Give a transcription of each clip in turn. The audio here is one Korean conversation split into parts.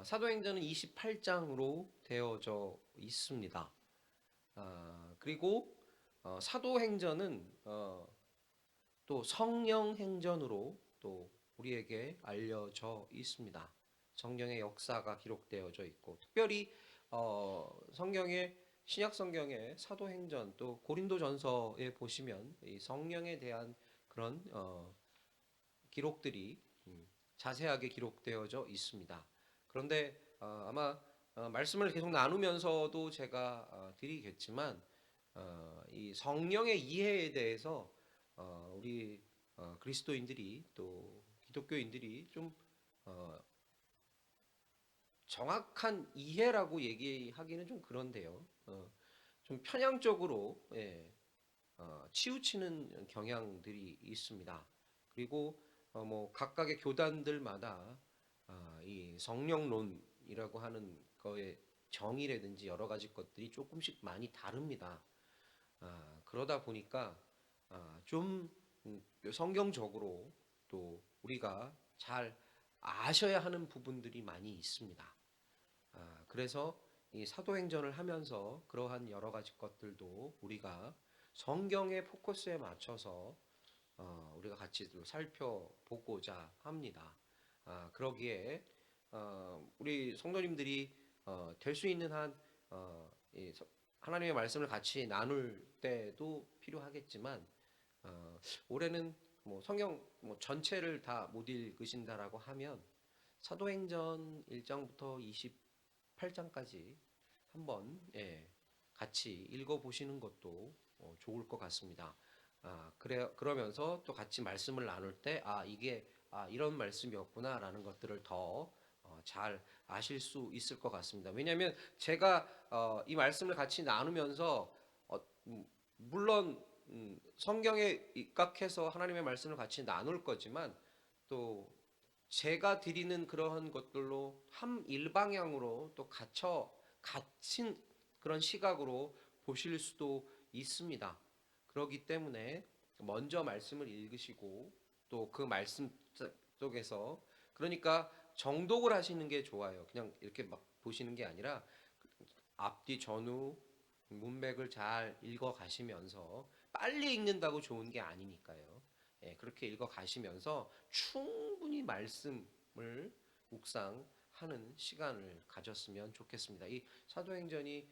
사도행전은 28장으로 되어져 있습니다. 그리고 사도행전은 또 성령행전으로 또 우리에게 알려져 있습니다. 성경의 역사가 기록되어져 있고, 특별히 성경의 신약 성경의 사도행전 또 고린도전서에 보시면 이 성령에 대한 그런 기록들이 자세하게 기록되어져 있습니다. 그런데 아마 말씀을 계속 나누면서도 제가 드리겠지만 이 성령의 이해에 대해서 우리 그리스도인들이 또 기독교인들이 좀 어, 정확한 이해라고 얘기하기는 좀 그런데요. 좀 편향적으로 치우치는 경향들이 있습니다. 그리고 뭐 각각의 교단들마다 이 성령론이라고 하는 거의 정의라든지 여러 가지 것들이 조금씩 많이 다릅니다. 그러다 보니까 좀 성경적으로 또 우리가 잘 아셔야 하는 부분들이 많이 있습니다. 그래서 이 사도행전을 하면서 그러한 여러 가지 것들도 우리가 성경의 포커스에 맞춰서 우리가 같이 또 살펴보고자 합니다. 그러기에 우리 성도님들이 될 수 있는 한 하나님의 말씀을 같이 나눌 때도 필요하겠지만 올해는 뭐 성경 뭐 전체를 다 못 읽으신다라고 하면 사도행전 1장부터 28장까지 한번 같이 읽어보시는 것도 좋을 것 같습니다. 그러면서 또 같이 말씀을 나눌 때 이게 이런 말씀이었구나라는 것들을 더 잘 아실 수 있을 것 같습니다. 왜냐하면 제가 이 말씀을 같이 나누면서 물론 성경에 입각해서 하나님의 말씀을 같이 나눌 거지만 또 제가 드리는 그러한 것들로 한 일방향으로 또 갇힌 그런 시각으로 보실 수도 있습니다. 그렇기 때문에 먼저 말씀을 읽으시고 또 그 말씀 속에서 그러니까 정독을 하시는 게 좋아요. 그냥 이렇게 막 보시는 게 아니라 앞뒤 전후 문맥을 잘 읽어 가시면서 빨리 읽는다고 좋은 게 아니니까요. 그렇게 읽어 가시면서 충분히 말씀을 묵상하는 시간을 가졌으면 좋겠습니다. 이 사도행전이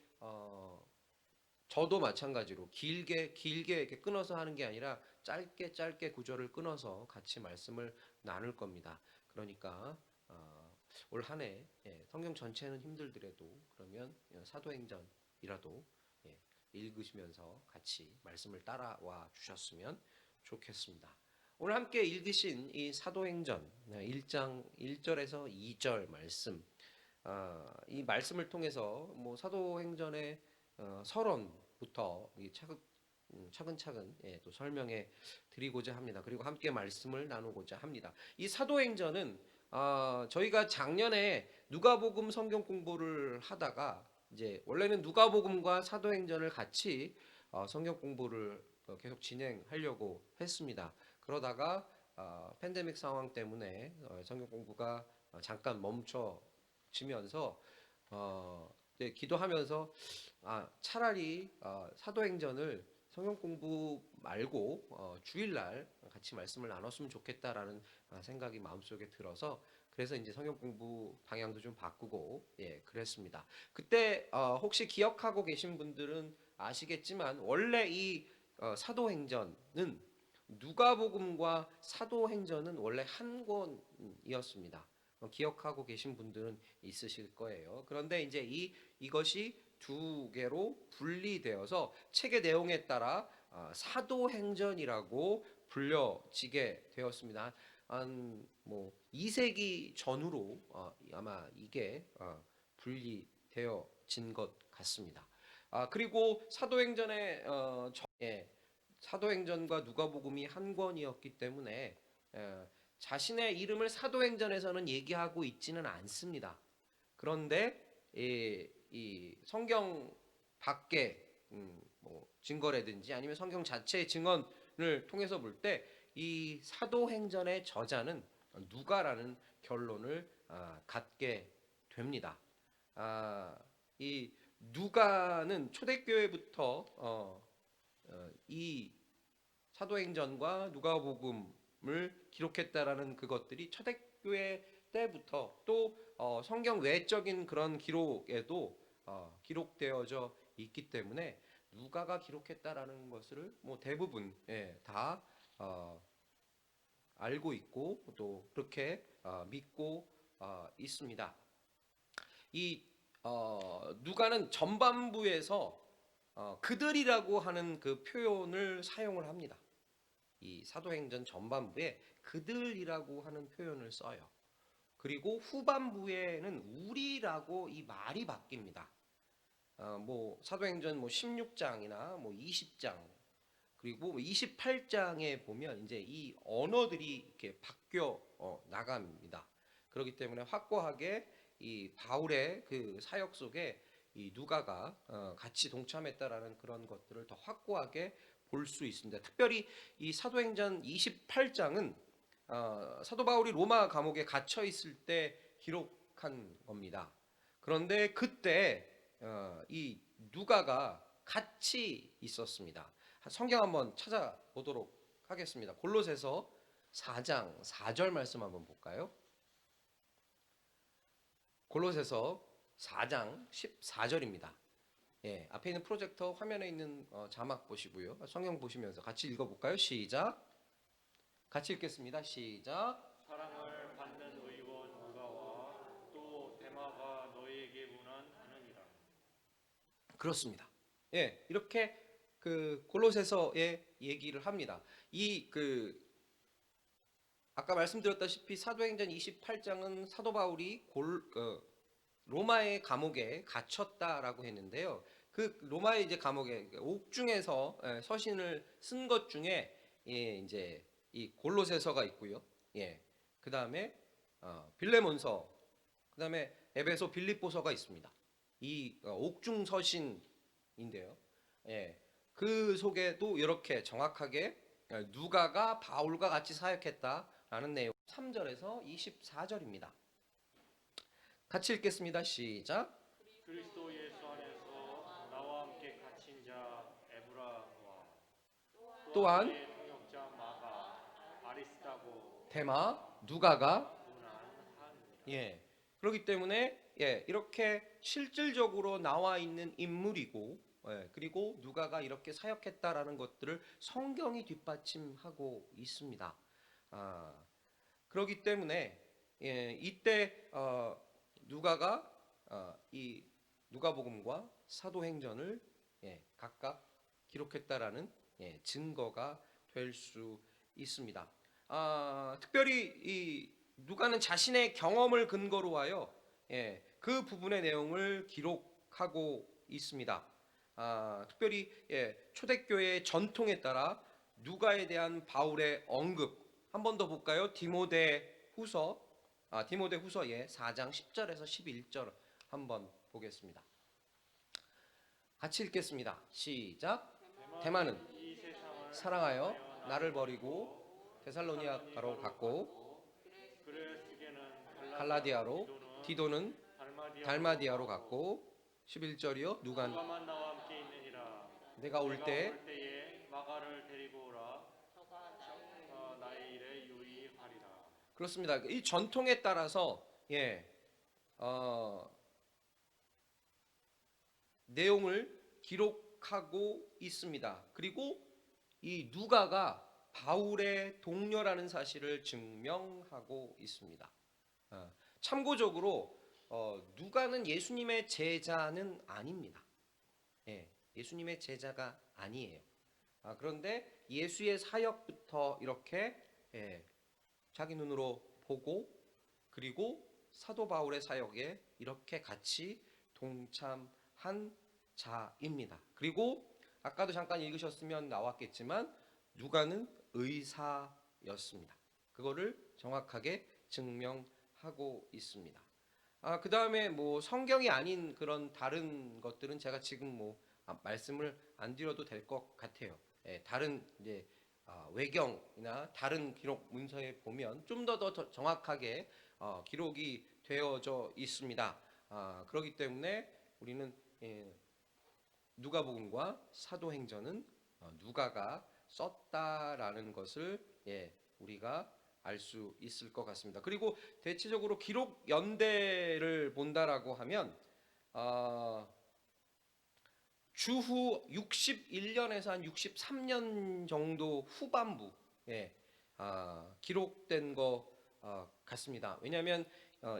저도 마찬가지로 길게 이렇게 끊어서 하는 게 아니라 짧게 구절을 끊어서 같이 말씀을 나눌 겁니다. 그러니까 올 한해 성경 전체는 힘들더라도 그러면 사도행전이라도 읽으시면서 같이 말씀을 따라와 주셨으면 좋겠습니다. 오늘 함께 읽으신 이 사도행전 1장 1절에서 2절 말씀, 이 말씀을 통해서 뭐 사도행전의 서론부터 차근차근 또 설명해 드리고자 합니다. 그리고 함께 말씀을 나누고자 합니다. 이 사도행전은 저희가 작년에 누가복음 성경 공부를 하다가 이제 원래는 누가복음과 사도행전을 같이 성경 공부를 계속 진행하려고 했습니다. 그러다가 팬데믹 상황 때문에 성경 공부가 잠깐 멈춰지면서 기도하면서 차라리 사도행전을 성경 공부 말고 주일날 같이 말씀을 나눴으면 좋겠다라는 생각이 마음속에 들어서 그래서 이제 성경 공부 방향도 좀 바꾸고 그랬습니다. 그때 혹시 기억하고 계신 분들은 아시겠지만 원래 이 사도행전은 누가복음과 사도행전은 원래 한 권이었습니다. 기억하고 계신 분들은 있으실 거예요. 그런데 이제 이것이 두 개로 분리되어서 책의 내용에 따라 사도행전이라고 불려지게 되었습니다. 한뭐 2세기 전후로 아마 이게 분리되어진 것 같습니다. 그리고 사도행전의 사도행전과 누가복음이 한 권이었기 때문에 자신의 이름을 사도행전에서는 얘기하고 있지는 않습니다. 그런데 이 성경 밖에 뭐 증거라든지 아니면 성경 자체의 증언을 통해서 볼 때 이 사도행전의 저자는 누가라는 결론을 갖게 됩니다. 이 누가는 초대교회부터 이 사도행전과 누가복음을 기록했다라는 그것들이 초대교회 때부터 또 성경 외적인 그런 기록에도 기록되어져 있기 때문에 누가가 기록했다라는 것을 뭐 대부분 다 알고 있고 또 그렇게 믿고 있습니다. 이 누가는 전반부에서 그들이라고 하는 그 표현을 사용을 합니다. 이 사도행전 전반부에 그들이라고 하는 표현을 써요. 그리고 후반부에는 우리라고 이 말이 바뀝니다. 뭐 사도행전 뭐 16장이나 뭐 20장 그리고 28장에 보면 이제 이 언어들이 이렇게 바뀌어 나갑니다. 그렇기 때문에 확고하게 이 바울의 그 사역 속에 이 누가가 같이 동참했다라는 그런 것들을 더 확고하게 볼 수 있습니다. 특별히 이 사도행전 28장은 사도 바울이 로마 감옥에 갇혀 있을 때 기록한 겁니다. 그런데 그때 이 누가가 같이 있었습니다. 성경 한번 찾아보도록 하겠습니다. 골로새서 4장 4절 말씀 한번 볼까요? 골로새서 4장 14절입니다. 예, 앞에 있는 프로젝터 화면에 있는 자막 보시고요. 성경 보시면서 같이 읽어볼까요? 시작. 같이 읽겠습니다. 시작. 사랑을 받는 의원 누가와 또 데마가 너희에게 문안하느니라. 그렇습니다. 예, 이렇게 그 골로새서의 얘기를 합니다. 아까 말씀드렸다시피 사도행전 28장은 사도 바울이 로마의 감옥에 갇혔다라고 했는데요. 그 로마의 이제 감옥에 옥중에서 서신을 쓴 것 중에 이제 이 골로새서가 있고요. 예, 그 다음에 빌레몬서, 그 다음에 에베소 빌립보서가 있습니다. 이 옥중 서신인데요. 예, 그 속에도 이렇게 정확하게 누가가 바울과 같이 사역했다라는 내용 3절에서 24절입니다. 같이 읽겠습니다. 시작. 그리스도 예수 안에서 나와 함께 갇힌 자 에브라와 또한 너의 통역자 마가 아리스타고 데마 누가가 문안하느니라. 그렇기 때문에 이렇게 실질적으로 나와 있는 인물이고 그리고 누가가 이렇게 사역했다라는 것들을 성경이 뒷받침하고 있습니다. 그렇기 때문에 이때 누가가 이 누가복음과 사도행전을 각각 기록했다라는 증거가 될 수 있습니다. 특별히 이 누가는 자신의 경험을 근거로 하여 그 부분의 내용을 기록하고 있습니다. 특별히 초대교회의 전통에 따라 누가에 대한 바울의 언급 한 번 더 볼까요? 디모데후서 4장 10절에서 11절 한번 보겠습니다. 같이 읽겠습니다. 시작. 대만은 이 세상을 사랑하여 나를 버리고 데살로니가로 갔고 그레스게는 갈라디아로 디도는 달마디아로 갔고 11절이요. 누가만 나와 함께 있느니라. 내가 올 때에 마가를 데리고 오라. 나의 일에 유의하리라. 그렇습니다. 이 전통에 따라서 내용을 기록하고 있습니다. 그리고 이 누가가 바울의 동료라는 사실을 증명하고 있습니다. 참고적으로 누가는 예수님의 제자는 아닙니다. 예수님의 제자가 아니에요. 그런데 예수의 사역부터 이렇게 자기 눈으로 보고 그리고 사도 바울의 사역에 이렇게 같이 동참한 자입니다. 그리고 아까도 잠깐 읽으셨으면 나왔겠지만 누가는 의사였습니다. 그거를 정확하게 증명하고 있습니다. 그 다음에 뭐 성경이 아닌 그런 다른 것들은 제가 지금 뭐 말씀을 안 드려도 될 것 같아요. 다른 이제 외경이나 다른 기록 문서에 보면 좀 더 정확하게 기록이 되어져 있습니다. 그렇기 때문에 우리는 누가복음과 사도행전은 누가가 썼다라는 것을 우리가 알 수 있을 것 같습니다. 그리고 대체적으로 기록 연대를 본다라고 하면 주후 61년에서 한 63년 정도 후반부 기록된 것 같습니다. 왜냐하면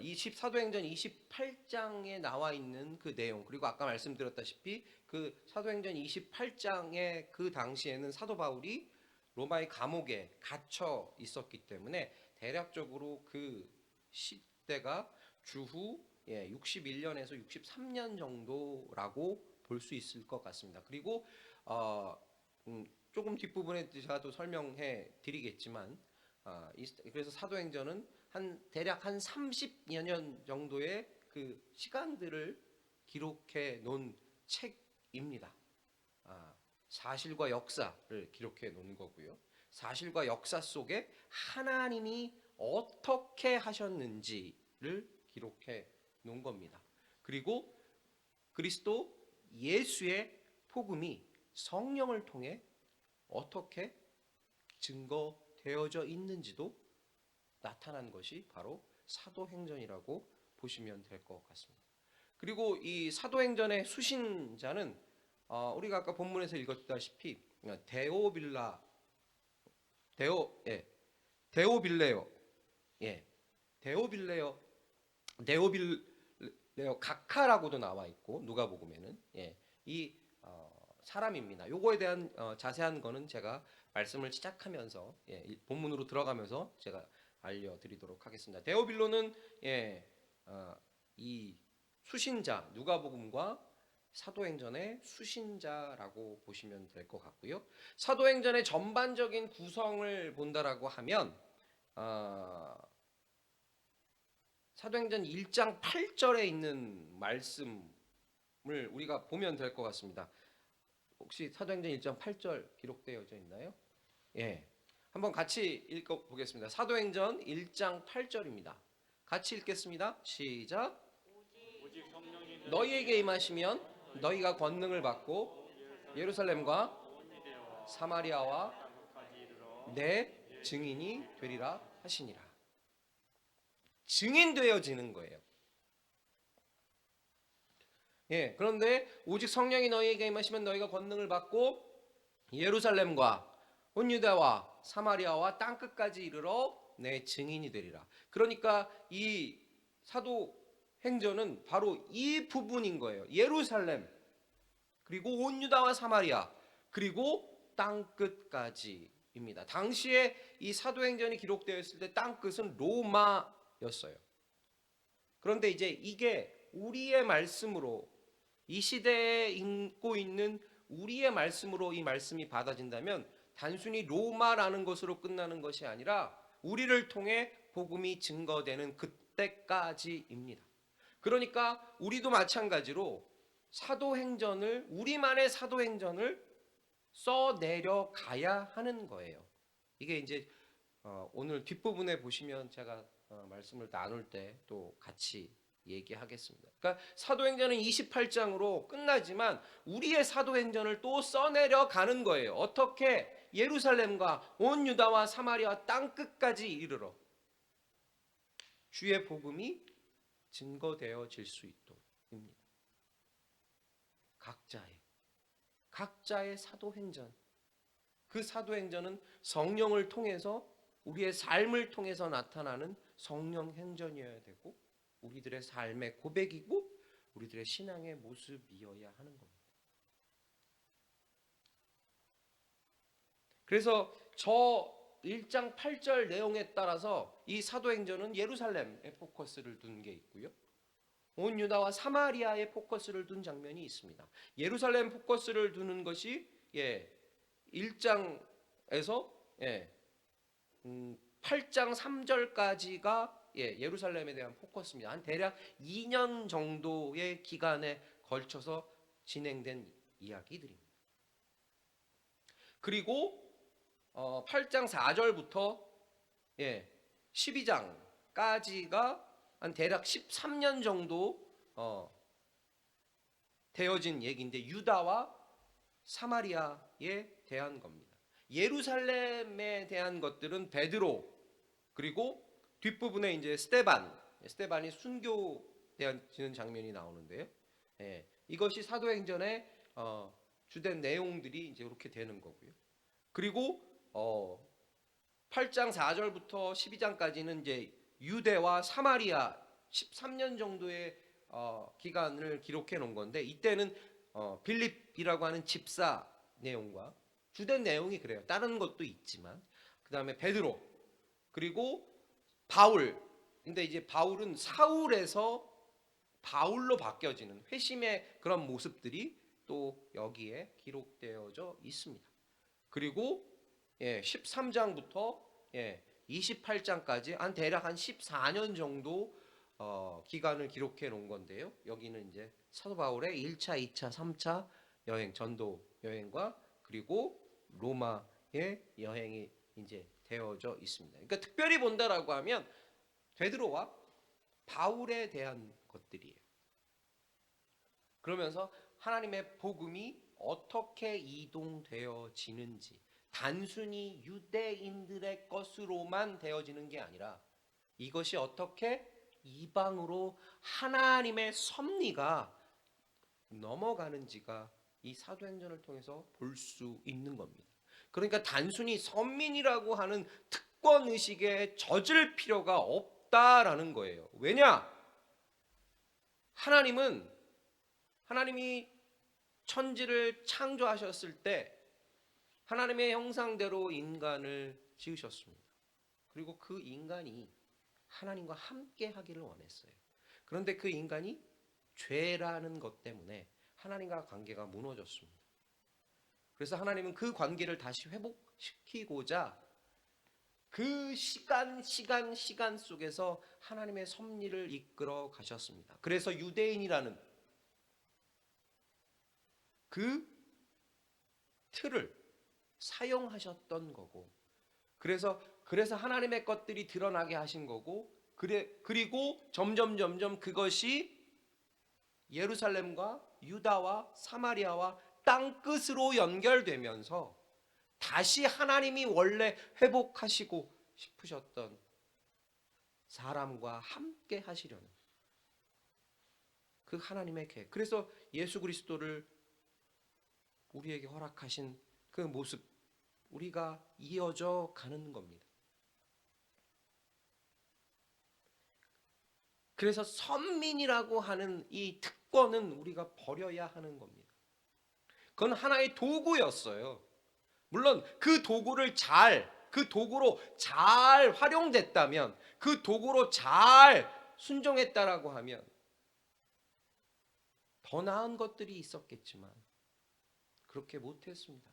이 사도행전 28장에 나와 있는 그 내용, 그리고 아까 말씀드렸다시피 그 사도행전 28장의 그 당시에는 사도 바울이 로마의 감옥에 갇혀 있었기 때문에 대략적으로 그 시대가 주후 61년에서 63년 정도라고 볼 수 있을 것 같습니다. 그리고 조금 뒷부분에 제가 또 설명해 드리겠지만 그래서 사도행전은 대략 한 30여 년 정도의 그 시간들을 기록해 놓은 책입니다. 사실과 역사를 기록해 놓은 거고요. 사실과 역사 속에 하나님이 어떻게 하셨는지를 기록해 놓은 겁니다. 그리고 그리스도 예수의 복음이 성령을 통해 어떻게 증거되어져 있는지도 나타난 것이 바로 사도행전이라고 보시면 될 것 같습니다. 그리고 이 사도행전의 수신자는 우리가 아까 본문에서 읽었다시피 데오빌레오 각하라고도 나와 있고 누가복음에는 이 사람입니다. 요거에 대한 자세한 거는 제가 말씀을 시작하면서 본문으로 들어가면서 제가 알려드리도록 하겠습니다. 데오빌로는 이 수신자, 누가복음과 사도행전의 수신자라고 보시면 될 것 같고요. 사도행전의 전반적인 구성을 본다라고 하면 사도행전 1장 8절에 있는 말씀을 우리가 보면 될 것 같습니다. 혹시 사도행전 1장 8절 기록되어져 있나요? 한번 같이 읽어보겠습니다. 사도행전 1장 8절입니다. 같이 읽겠습니다. 시작. 오직 성령이 너희에게 임하시면 너희가 권능을 받고 예루살렘과 사마리아와 땅끝까지 이르러 내 증인이 되리라 하시니라. 증인되어지는 거예요. 그런데 오직 성령이 너희에게 임하시면 너희가 권능을 받고 예루살렘과 온 유다와 사마리아와 땅끝까지 이르러 내 증인이 되리라. 그러니까 이 사도행전은 바로 이 부분인 거예요. 예루살렘, 그리고 온 유다와 사마리아, 그리고 땅끝까지입니다. 당시에 이 사도행전이 기록되어 있을 때 땅끝은 로마였어요. 그런데 이제 이게 우리의 말씀으로, 이 시대에 읽고 있는 우리의 말씀으로 이 말씀이 받아진다면 단순히 로마라는 것으로 끝나는 것이 아니라 우리를 통해 복음이 증거되는 그때까지입니다. 그러니까 우리도 마찬가지로 사도행전을, 우리만의 사도행전을 써내려 가야 하는 거예요. 이게 이제 오늘 뒷부분에 보시면 제가 말씀을 나눌 때 또 같이 얘기하겠습니다. 그러니까 사도행전은 28장으로 끝나지만 우리의 사도행전을 또 써내려 가는 거예요. 어떻게? 예루살렘과 온 유다와 사마리아 땅끝까지 이르러 주의 복음이 증거되어질 수 있도록입니다. 각자의 사도행전, 그 사도행전은 성령을 통해서, 우리의 삶을 통해서 나타나는 성령 행전이어야 되고 우리들의 삶의 고백이고 우리들의 신앙의 모습이어야 하는 겁니다. 그래서 저 1장 8절 내용에 따라서 이 사도행전은 예루살렘에 포커스를 둔 게 있고요, 온 유다와 사마리아에 포커스를 둔 장면이 있습니다. 예루살렘 포커스를 두는 것이 1장에서 8장 3절까지가 예루살렘에 대한 포커스입니다. 한 대략 2년 정도의 기간에 걸쳐서 진행된 이야기들입니다. 그리고 8장 4절부터 12장까지가 한 대략 13년 정도 되어진 얘기인데 유다와 사마리아에 대한 겁니다. 예루살렘에 대한 것들은 베드로 그리고 뒷부분에 이제 스데반이 순교되어지는 장면이 나오는데요. 예, 이것이 사도행전의 주된 내용들이 이제 이렇게 되는 거고요. 그리고 8장 4절부터 12장까지는 이제 유대와 사마리아 13년 정도의 기간을 기록해 놓은 건데 이때는 빌립이라고 하는 집사 내용과 주된 내용이 그래요. 다른 것도 있지만 그 다음에 베드로 그리고 바울. 근데 이제 바울은 사울에서 바울로 바뀌어지는 회심의 그런 모습들이 또 여기에 기록되어져 있습니다. 그리고 13장부터 28장까지 대략 한 14년 정도 기간을 기록해 놓은 건데요. 여기는 이제 사도 바울의 1차, 2차, 3차 여행, 전도 여행과 그리고 로마의 여행이 이제 되어져 있습니다. 그러니까 특별히 본다라고 하면 베드로와 바울에 대한 것들이에요. 그러면서 하나님의 복음이 어떻게 이동되어지는지 단순히 유대인들의 것으로만 되어지는 게 아니라 이것이 어떻게 이방으로 하나님의 섭리가 넘어가는지가 이 사도행전을 통해서 볼 수 있는 겁니다. 그러니까 단순히 선민이라고 하는 특권 의식에 젖을 필요가 없다라는 거예요. 왜냐? 하나님이 천지를 창조하셨을 때 하나님의 형상대로 인간을 지으셨습니다. 그리고 그 인간이 하나님과 함께 하기를 원했어요. 그런데 그 인간이 죄라는 것 때문에 하나님과 관계가 무너졌습니다. 그래서 하나님은 그 관계를 다시 회복시키고자 그 시간 속에서 하나님의 섭리를 이끌어 가셨습니다. 그래서 유대인이라는 그 틀을 사용하셨던 거고 그래서 하나님의 것들이 드러나게 하신 거고 그리고 점점 그것이 예루살렘과 유다와 사마리아와 땅끝으로 연결되면서 다시 하나님이 원래 회복하시고 싶으셨던 사람과 함께 하시려는 그 하나님의 계획. 그래서 예수 그리스도를 우리에게 허락하신 그 모습 우리가 이어져 가는 겁니다. 그래서 선민이라고 하는 이 특권은 우리가 버려야 하는 겁니다. 그건 하나의 도구였어요. 물론 그 도구로 잘 활용됐다면 그 도구로 잘 순종했다라고 하면 더 나은 것들이 있었겠지만 그렇게 못했습니다.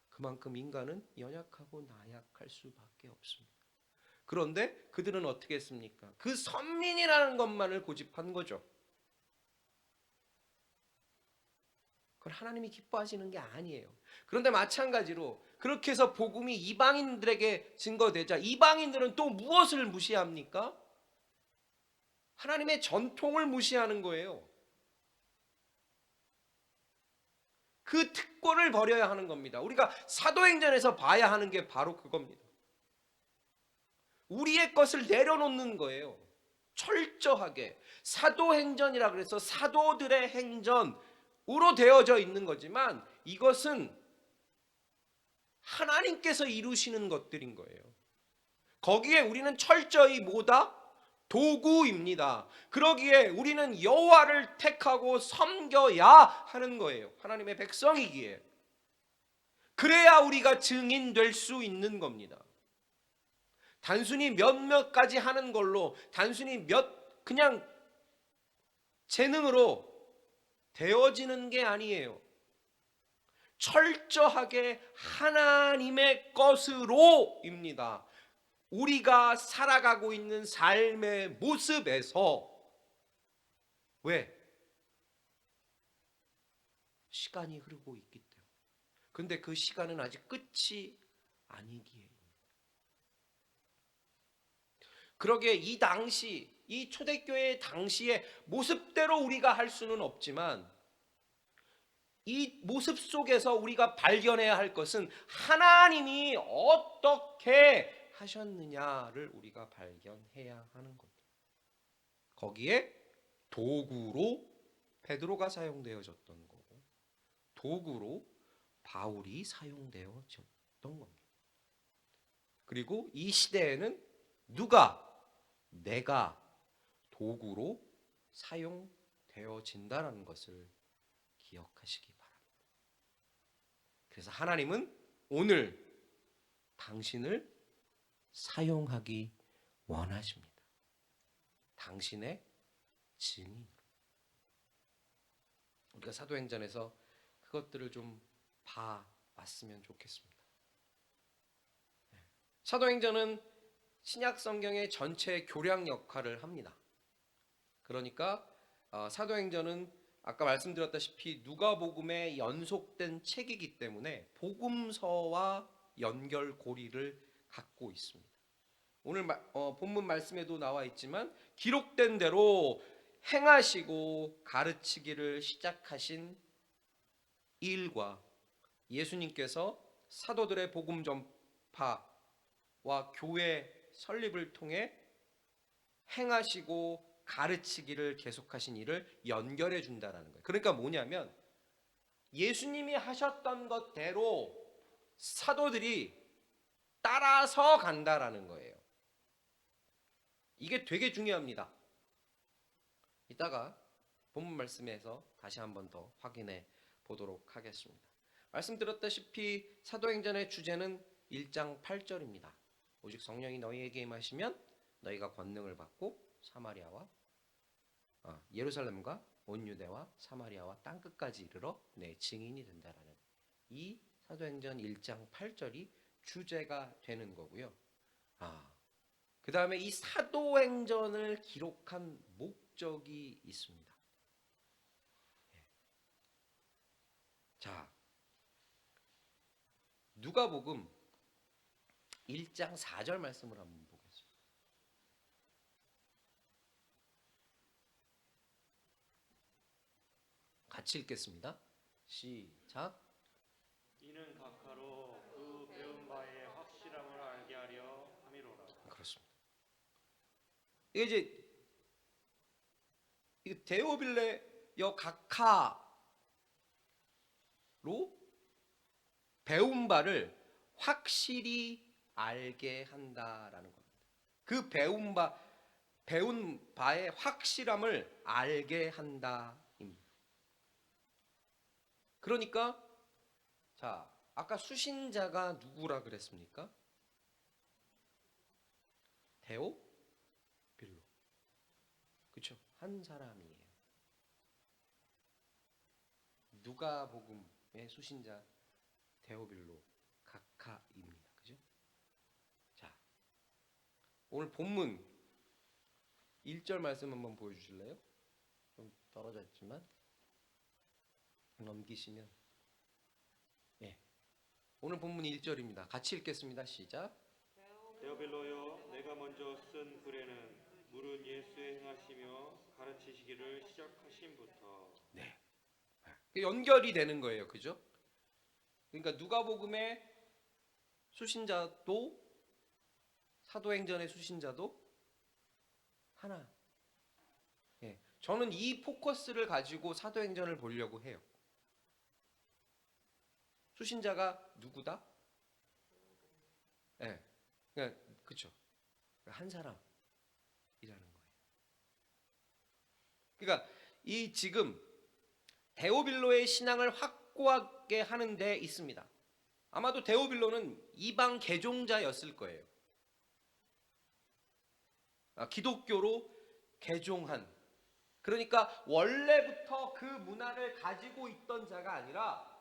그만큼 인간은 연약하고 나약할 수밖에 없습니다. 그런데 그들은 어떻게 했습니까? 그 선민이라는 것만을 고집한 거죠. 그건 하나님이 기뻐하시는 게 아니에요. 그런데 마찬가지로 그렇게 해서 복음이 이방인들에게 증거되자 이방인들은 또 무엇을 무시합니까? 하나님의 전통을 무시하는 거예요. 그 특권을 버려야 하는 겁니다. 우리가 사도행전에서 봐야 하는 게 바로 그겁니다. 우리의 것을 내려놓는 거예요. 철저하게. 사도행전이라 그래서 사도들의 행전으로 되어져 있는 거지만 이것은 하나님께서 이루시는 것들인 거예요. 거기에 우리는 철저히 뭐다? 도구입니다. 그러기에 우리는 여호와를 택하고 섬겨야 하는 거예요. 하나님의 백성이기에. 그래야 우리가 증인될 수 있는 겁니다. 단순히 몇몇 가지 하는 걸로 단순히 그냥 재능으로 되어지는 게 아니에요. 철저하게 하나님의 것으로입니다. 우리가 살아가고 있는 삶의 모습에서 왜? 시간이 흐르고 있기 때문에. 근데 그 시간은 아직 끝이 아니기에. 그러기에 이 당시 이 초대교회 당시의 모습대로 우리가 할 수는 없지만 이 모습 속에서 우리가 발견해야 할 것은 하나님이 어떻게 하셨느냐를 우리가 발견해야 하는 겁니다. 거기에 도구로 베드로가 사용되어졌던 거고 도구로 바울이 사용되어졌던 겁니다. 그리고 이 시대에는 내가 도구로 사용되어진다는 것을 기억하시기 바랍니다. 그래서 하나님은 오늘 당신을 사용하기 원하십니다. 당신의 증인으로. 우리가 사도행전에서 그것들을 좀 봐왔으면 좋겠습니다. 사도행전은 신약 성경의 전체 교량 역할을 합니다. 그러니까 사도행전은 아까 말씀드렸다시피 누가복음의 연속된 책이기 때문에 복음서와 연결고리를 갖고 있습니다. 오늘 본문 말씀에도 나와 있지만 기록된 대로 행하시고 가르치기를 시작하신 일과 예수님께서 사도들의 복음 전파와 교회 설립을 통해 행하시고 가르치기를 계속하신 일을 연결해 준다라는 거예요. 그러니까 뭐냐면 예수님이 하셨던 것대로 사도들이 따라서 간다라는 거예요. 이게 되게 중요합니다. 이따가 본문 말씀에서 다시 한번 더 확인해 보도록 하겠습니다. 말씀드렸다시피 사도행전의 주제는 1장 8절입니다. 오직 성령이 너희에게 임하시면 너희가 권능을 받고 예루살렘과 온 유대와 사마리아와 땅끝까지 이르러 내 증인이 된다라는 이 사도행전 1장 8절이 주제가 되는 거고요. 그 다음에 이 사도행전을 기록한 목적이 있습니다. 자, 누가복음 1장 4절 말씀을 한번 보겠습니다. 같이 읽겠습니다. 시작. 이는 각하로 그 배운 바의 확실함을 알게 하려 함이로라. 그렇습니다. 이게 데오빌레여 각하로 배운 바를 확실히 알게 한다라는 겁니다. 그 배운 바의 확실함을 알게 한다입니다. 그러니까 아까 수신자가 누구라 그랬습니까? 데오빌로. 그렇죠? 한 사람이에요. 누가복음의 수신자 데오빌로 각하입니다. 그죠? 자, 오늘 본문 1절 말씀 한번 보여주실래요? 좀 떨어져 있지만 넘기시면 오늘 본문 1절입니다. 같이 읽겠습니다. 시작. 데오빌로여, 내가 먼저 쓴 글에는 물은 예수의 행하시며 가르치시기를 시작하신부터. 연결이 되는 거예요. 그죠? 그러니까 누가복음의 수신자도 사도행전의 수신자도 하나. 저는 이 포커스를 가지고 사도행전을 보려고 해요. 수신자가 누구다? 그렇죠. 한 사람이라는 거예요. 그러니까 이 지금 데오빌로의 신앙을 확고하게 하는 데 있습니다. 아마도 데오빌로는 이방 개종자였을 거예요. 기독교로 개종한. 그러니까 원래부터 그 문화를 가지고 있던 자가 아니라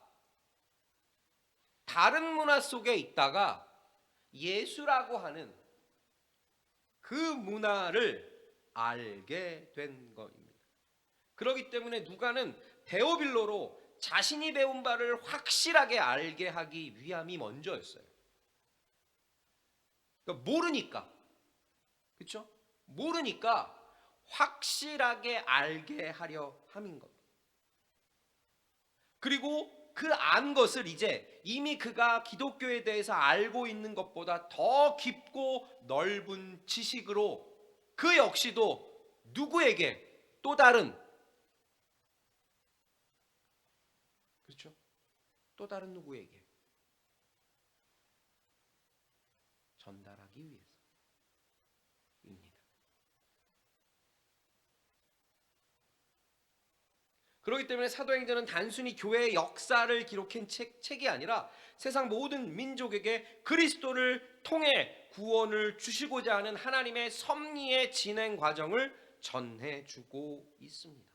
다른 문화 속에 있다가 예수라고 하는 그 문화를 알게 된 것입니다. 그렇기 때문에 누가는 데오빌로로 자신이 배운 바를 확실하게 알게 하기 위함이 먼저였어요. 그러니까 모르니까. 그렇죠? 모르니까 확실하게 알게 하려 함인 것. 그리고 그 안 것을 이제 이미 그가 기독교에 대해서 알고 있는 것보다 더 깊고 넓은 지식으로 그 역시도 누구에게 또 다른, 그렇죠? 또 다른 누구에게 전달하기 위해서입니다. 그렇기 때문에 사도행전은 단순히 교회의 역사를 기록한 책이 아니라 세상 모든 민족에게 그리스도를 통해 구원을 주시고자 하는 하나님의 섭리의 진행 과정을 전해주고 있습니다.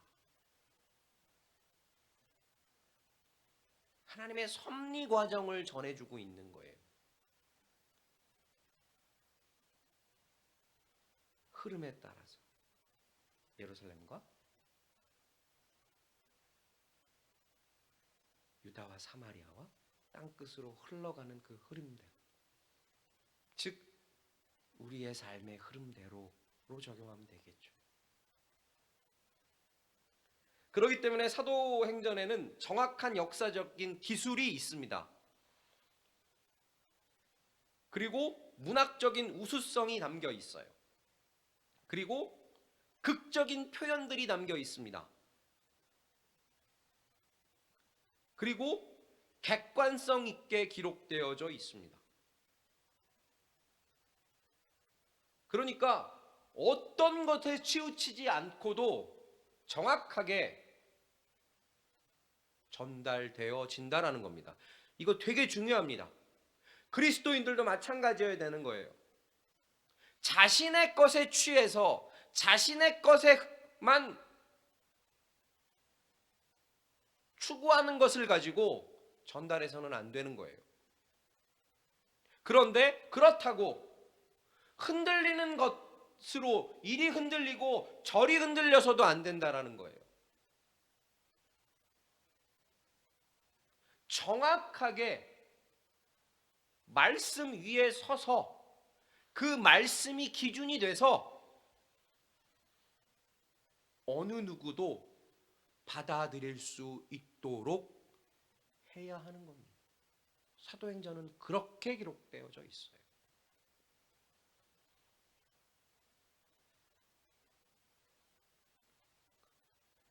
하나님의 섭리 과정을 전해주고 있는 거예요. 흐름에 따라서 예루살렘과 유다와 사마리아와 땅끝으로 흘러가는 그 흐름대로, 즉 우리의 삶의 흐름대로 적용하면 되겠죠. 그렇기 때문에 사도행전에는 정확한 역사적인 기술이 있습니다. 그리고 문학적인 우수성이 담겨 있어요. 그리고 극적인 표현들이 담겨 있습니다. 그리고 객관성 있게 기록되어져 있습니다. 그러니까 어떤 것에 치우치지 않고도 정확하게 전달되어진다라는 겁니다. 이거 되게 중요합니다. 그리스도인들도 마찬가지여야 되는 거예요. 자신의 것에 취해서 자신의 것에만 추구하는 것을 가지고 전달해서는 안 되는 거예요. 그런데 그렇다고 흔들리는 것으로 이리 흔들리고 저리 흔들려서도 안 된다라는 거예요. 정확하게 말씀 위에 서서 그 말씀이 기준이 돼서 어느 누구도 받아들일 수 있도록 해야 하는 겁니다. 사도행전은 그렇게 기록되어져 있어요.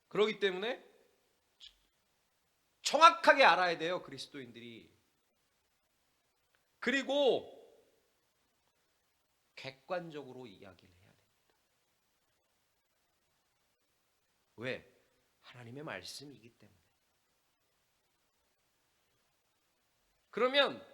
그렇기 때문에 정확하게 알아야 돼요, 그리스도인들이. 그리고 객관적으로 이야기를 해야 됩니다. 왜? 하나님의 말씀이기 때문에. 그러면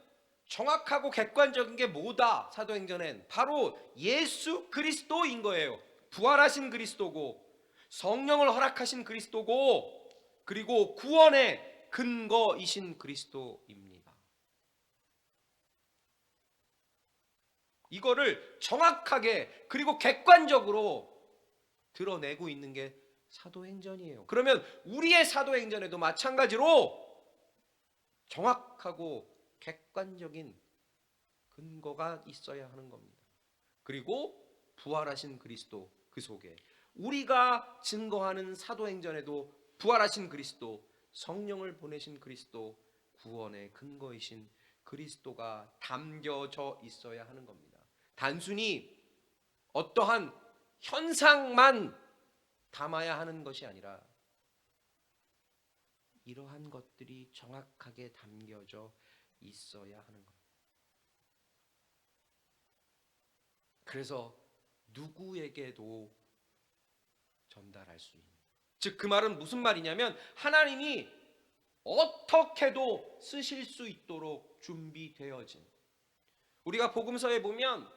정확하고 객관적인 게 뭐다? 사도행전엔 바로 예수 그리스도인 거예요. 부활하신 그리스도고, 성령을 허락하신 그리스도고, 그리고 구원의 근거이신 그리스도입니다. 이거를 정확하게 그리고 객관적으로 드러내고 있는 게 사도행전이에요. 그러면 우리의 사도행전에도 마찬가지로 정확하고 객관적인 근거가 있어야 하는 겁니다. 그리고 부활하신 그리스도 그 속에 우리가 증거하는 사도행전에도 부활하신 그리스도, 성령을 보내신 그리스도, 구원의 근거이신 그리스도가 담겨져 있어야 하는 겁니다. 단순히 어떠한 현상만 담아야 하는 것이 아니라 이러한 것들이 정확하게 담겨져 있어야 하는 겁니다. 그래서 누구에게도 전달할 수 있는, 즉 그 말은 무슨 말이냐면 하나님이 어떻게도 쓰실 수 있도록 준비되어진, 우리가 복음서에 보면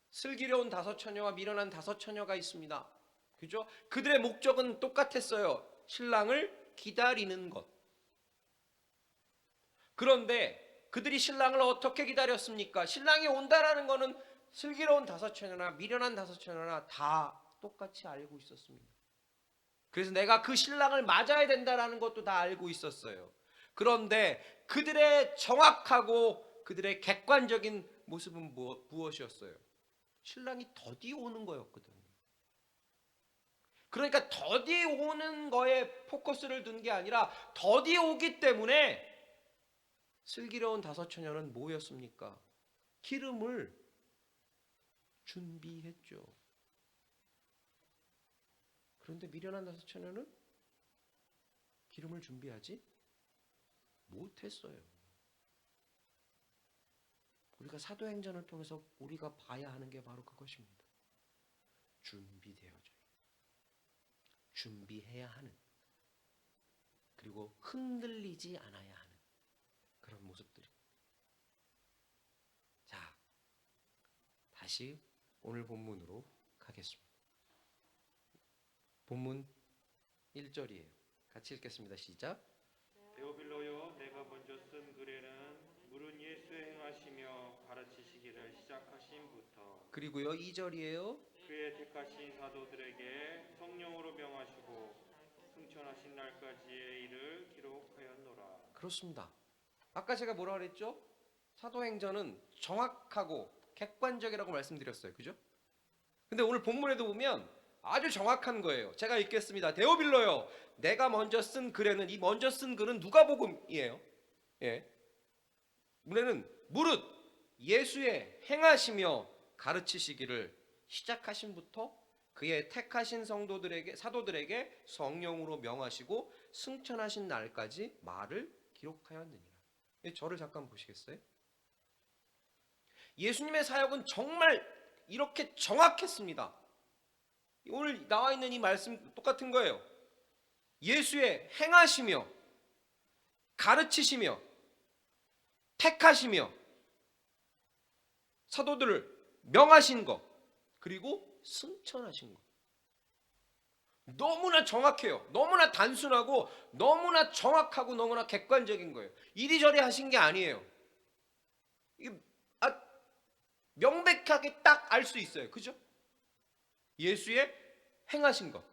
슬기로운 다섯 처녀와 미련한 다섯 처녀가 있습니다. 그죠? 그들의 목적은 똑같았어요. 신랑을 기다리는 것. 그런데 그들이 신랑을 어떻게 기다렸습니까? 신랑이 온다라는 것은 슬기로운 다섯 처녀나 미련한 다섯 처녀나 다 똑같이 알고 있었습니다. 그래서 내가 그 신랑을 맞아야 된다라는 것도 다 알고 있었어요. 그런데 그들의 정확하고 그들의 객관적인 모습은 무엇이었어요? 신랑이 더디 오는 거였거든요. 그러니까 더디 오는 거에 포커스를 둔 게 아니라 더디 오기 때문에 슬기로운 다섯 처녀는 뭐였습니까? 기름을 준비했죠. 그런데 미련한 다섯 처녀는 기름을 준비하지 못했어요. 우리가 사도행전을 통해서 우리가 봐야 하는 게 바로 그것입니다. 준비되어져요. 준비해야 하는, 그리고 흔들리지 않아야 하는 그런 모습들이. 자, 다시 오늘 본문으로 가겠습니다. 본문 1절이에요. 같이 읽겠습니다. 시작. 데오빌로여, 내가 먼저 쓴 글에는 물은 예수의 행하시며 가르치시기를 시작하신부터 그리고요 2절이에요. 그의 택하신 사도들에게 성령으로 명하시고 승천하신 날까지의 일을 기록하였노라. 그렇습니다. 아까 제가 뭐라 그랬죠? 사도행전은 정확하고 객관적이라고 말씀드렸어요. 그죠? 근데 오늘 본문에도 보면 아주 정확한 거예요. 제가 읽겠습니다. 데오빌로요, 내가 먼저 쓴 글에는, 이 먼저 쓴 글은 누가복음이에요. 예. 문에는 무릇 예수의 행하시며 가르치시기를 시작하신부터 그의 택하신 성도들에게, 사도들에게 성령으로 명하시고 승천하신 날까지 말을 기록하였느니라. 저를 잠깐 보시겠어요? 예수님의 사역은 정말 이렇게 정확했습니다. 오늘 나와 있는 이 말씀 똑같은 거예요. 예수의 행하시며 가르치시며 택하시며 사도들을 명하신 것, 그리고 승천하신 것. 너무나 정확해요. 너무나 단순하고 너무나 정확하고 너무나 객관적인 거예요. 이리저리 하신 게 아니에요. 명백하게 딱 알 수 있어요. 그죠? 예수의 행하신 것.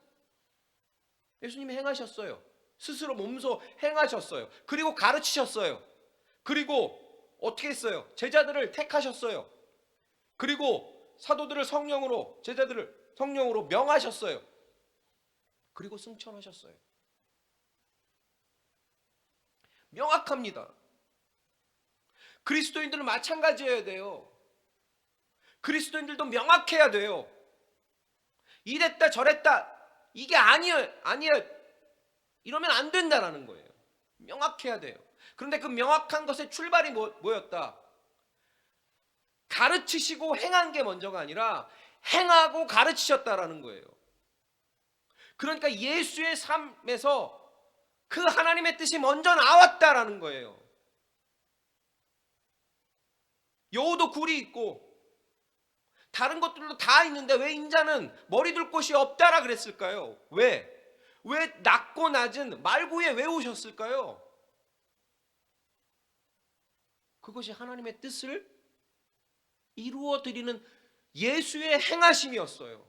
예수님이 행하셨어요. 스스로 몸소 행하셨어요. 그리고 가르치셨어요. 그리고 어떻게 했어요? 제자들을 택하셨어요. 그리고 사도들을 성령으로, 제자들을 성령으로 명하셨어요. 그리고 승천하셨어요. 명확합니다. 그리스도인들은 마찬가지여야 돼요. 그리스도인들도 명확해야 돼요. 이랬다 저랬다 이게 아니에요. 이러면 안 된다라는 거예요. 명확해야 돼요. 그런데 그 명확한 것의 출발이 뭐였다? 가르치시고 행한 게 먼저가 아니라 행하고 가르치셨다라는 거예요. 그러니까 예수의 삶에서 그 하나님의 뜻이 먼저 나왔다라는 거예요. 여우도 굴이 있고 다른 것들도 다 있는데 왜 인자는 머리 둘 곳이 없다라 그랬을까요? 왜 낮고 낮은 말구에 왜 오셨을까요? 그것이 하나님의 뜻을 이루어 드리는 예수의 행하심이었어요.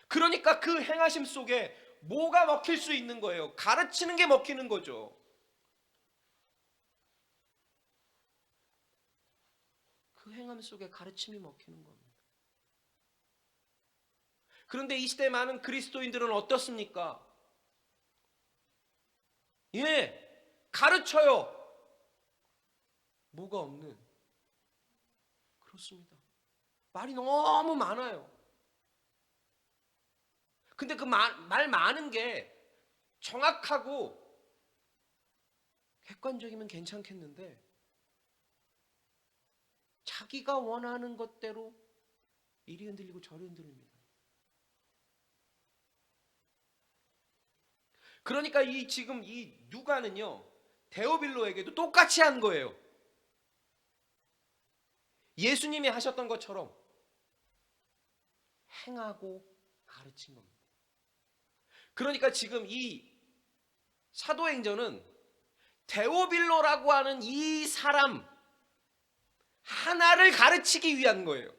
그러니까 그 행하심 속에 뭐가 먹힐 수 있는 거예요? 가르치는 게 먹히는 거죠. 그 행함 속에 가르침이 먹히는 겁니다. 그런데 이 시대의 많은 그리스도인들은 어떻습니까? 가르쳐요. 뭐가 없는. 그렇습니다. 말이 너무 많아요. 근데 그 말 많은 게 정확하고 객관적이면 괜찮겠는데 자기가 원하는 것대로 이리 흔들리고 저리 흔들립니다. 그러니까 지금 이 누가는요, 데오빌로에게도 똑같이 한 거예요. 예수님이 하셨던 것처럼 행하고 가르친 겁니다. 그러니까 지금 이 사도행전은 데오빌로라고 하는 이 사람 하나를 가르치기 위한 거예요.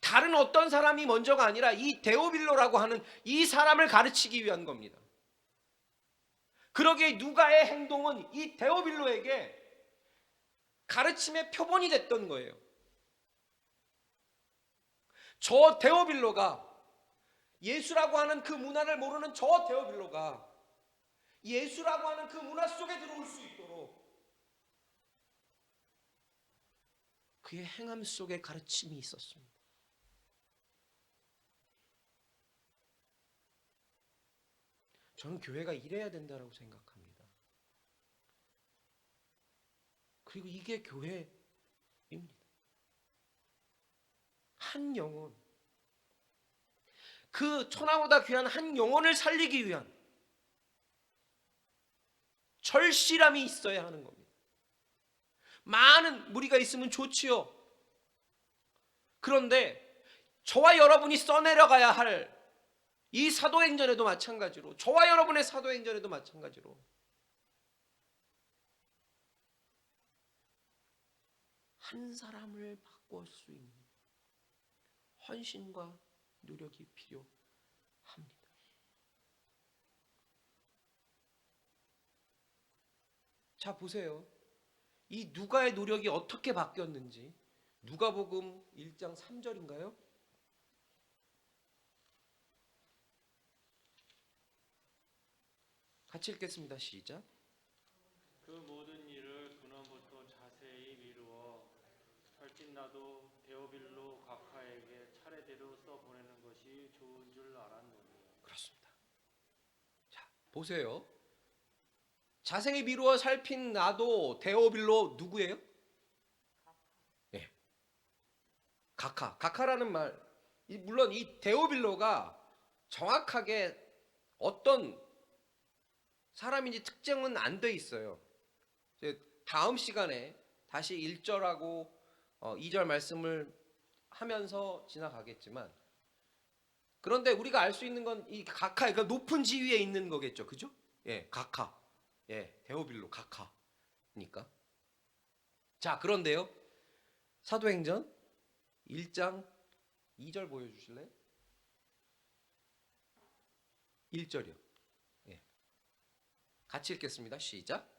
다른 어떤 사람이 먼저가 아니라 이 데오빌로라고 하는 이 사람을 가르치기 위한 겁니다. 그러기에 누가의 행동은 이 데오빌로에게 가르침의 표본이 됐던 거예요. 저 데오빌로가, 예수라고 하는 그 문화를 모르는 저 데오빌로가 예수라고 하는 그 문화 속에 들어올 수 있도록 그의 행함 속에 가르침이 있었습니다. 저는 교회가 이래야 된다고 생각합니다. 그리고 이게 교회입니다. 한 영혼, 그 천하보다 귀한 한 영혼을 살리기 위한 절실함이 있어야 하는 겁니다. 많은 무리가 있으면 좋지요. 그런데 저와 여러분이 써내려가야 할 이 사도행전에도 마찬가지로, 저와 여러분의 사도행전에도 마찬가지로 한 사람을 바꿀 수 있는 헌신과 노력이 필요합니다. 자, 보세요. 이 누가의 노력이 어떻게 바뀌었는지 누가복음 1장 3절인가요? 같이 읽겠습니다. 시작. 그 모든 일을 근원부터 자세히 미루어 살찐나도 데오빌로 각하에게 차례대로 써보내는 것이 좋은 줄 알았노니. 그렇습니다. 자, 보세요. 자세히 미루어 살핀 나도 데오빌로 누구예요? 예. 각하라는 말, 물론 이 데오빌로가 정확하게 어떤 사람인지 특정은 안 돼 있어요. 다음 시간에 다시 1절하고 2절 말씀을 하면서 지나가겠지만, 그런데 우리가 알 수 있는 건 이 각하, 그러니까 높은 지위에 있는 거겠죠, 그죠? 예, 각하, 예, 데오빌로 각하니까. 자, 그런데요, 사도행전 1장 2절 보여주실래요? 1절이요. 예, 같이 읽겠습니다. 시작.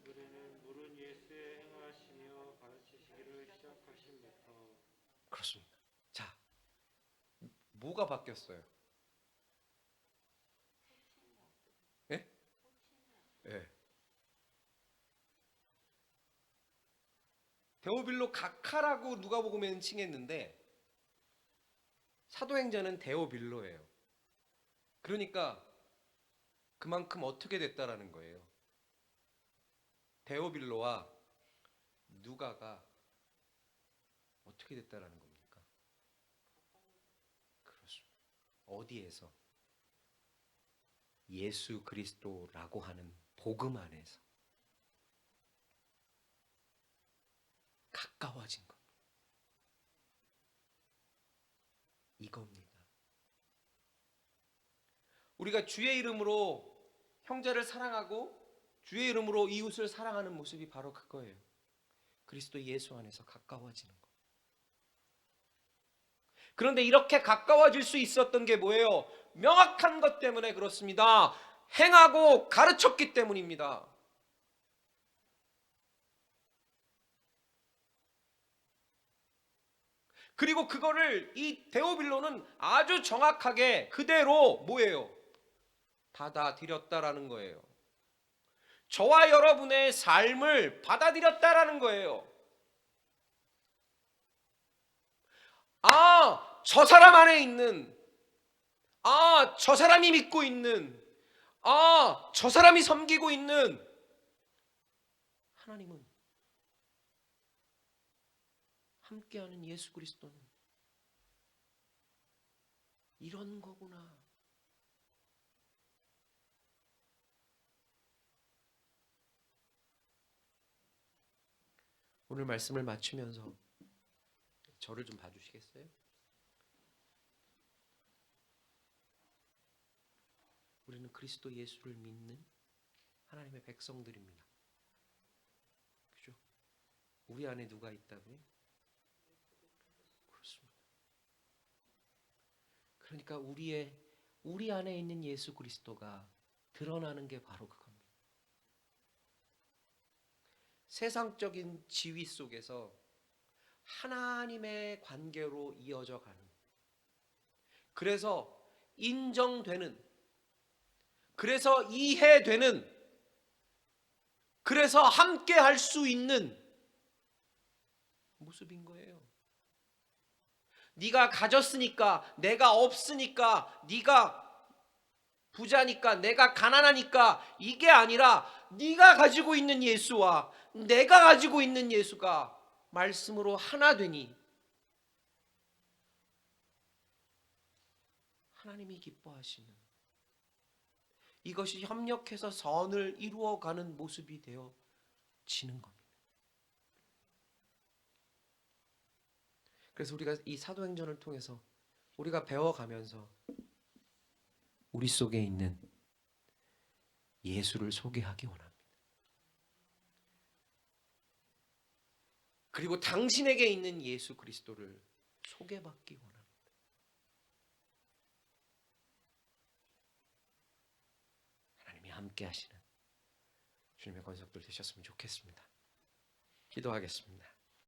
그들은 물은 예수의 행하시며 가르치시기를 시작하신부터. 그렇습니다. 자, 뭐가 바뀌었어요? 예? 예. 데오빌로 각하라고 누가복음에는 칭했는데 사도행전은 데오빌로예요. 그러니까 그만큼 어떻게 됐다라는 거예요. 데오빌로와 누가가 어떻게 됐다라는 겁니까? 그렇습니다. 어디에서? 예수 그리스도라고 하는 복음 안에서 가까워진 것. 이겁니다. 우리가 주의 이름으로 형제를 사랑하고 주의 이름으로 이웃을 사랑하는 모습이 바로 그거예요. 그리스도 예수 안에서 가까워지는 것. 그런데 이렇게 가까워질 수 있었던 게 뭐예요? 명확한 것 때문에 그렇습니다. 행하고 가르쳤기 때문입니다. 그리고 그거를 이 데오빌로는 아주 정확하게 그대로 뭐예요? 받아들였다라는 거예요. 저와 여러분의 삶을 받아들였다라는 거예요. 아, 저 사람 안에 있는, 아, 저 사람이 믿고 있는, 아, 저 사람이 섬기고 있는 하나님은, 함께하는 예수 그리스도는 이런 거구나. 오늘 말씀을 마치면서 저를 좀 봐주시겠어요? 우리는 그리스도 예수를 믿는 하나님의 백성들입니다. 그죠? 우리 안에 누가 있다고요? 그렇습니다. 그러니까 우리 안에 있는 예수 그리스도가 드러나는 게 바로 그겁니다. 세상적인 지위 속에서 하나님의 관계로 이어져 가는, 그래서 인정되는, 그래서 이해되는, 그래서 함께 할 수 있는 모습인 거예요. 네가 가졌으니까, 내가 없으니까, 네가 부자니까, 내가 가난하니까, 이게 아니라 네가 가지고 있는 예수와 내가 가지고 있는 예수가 말씀으로 하나 되니 하나님이 기뻐하시는, 이것이 협력해서 선을 이루어가는 모습이 되어지는 겁니다. 그래서 우리가 이 사도행전을 통해서 우리가 배워가면서 우리 속에 있는 예수를 소개하기 원합니다. 그리고 당신에게 있는 예수 그리스도를 소개받기 원합니다. 하나님이 함께 하시는 주님의 권속들 되셨으면 좋겠습니다. 기도하겠습니다.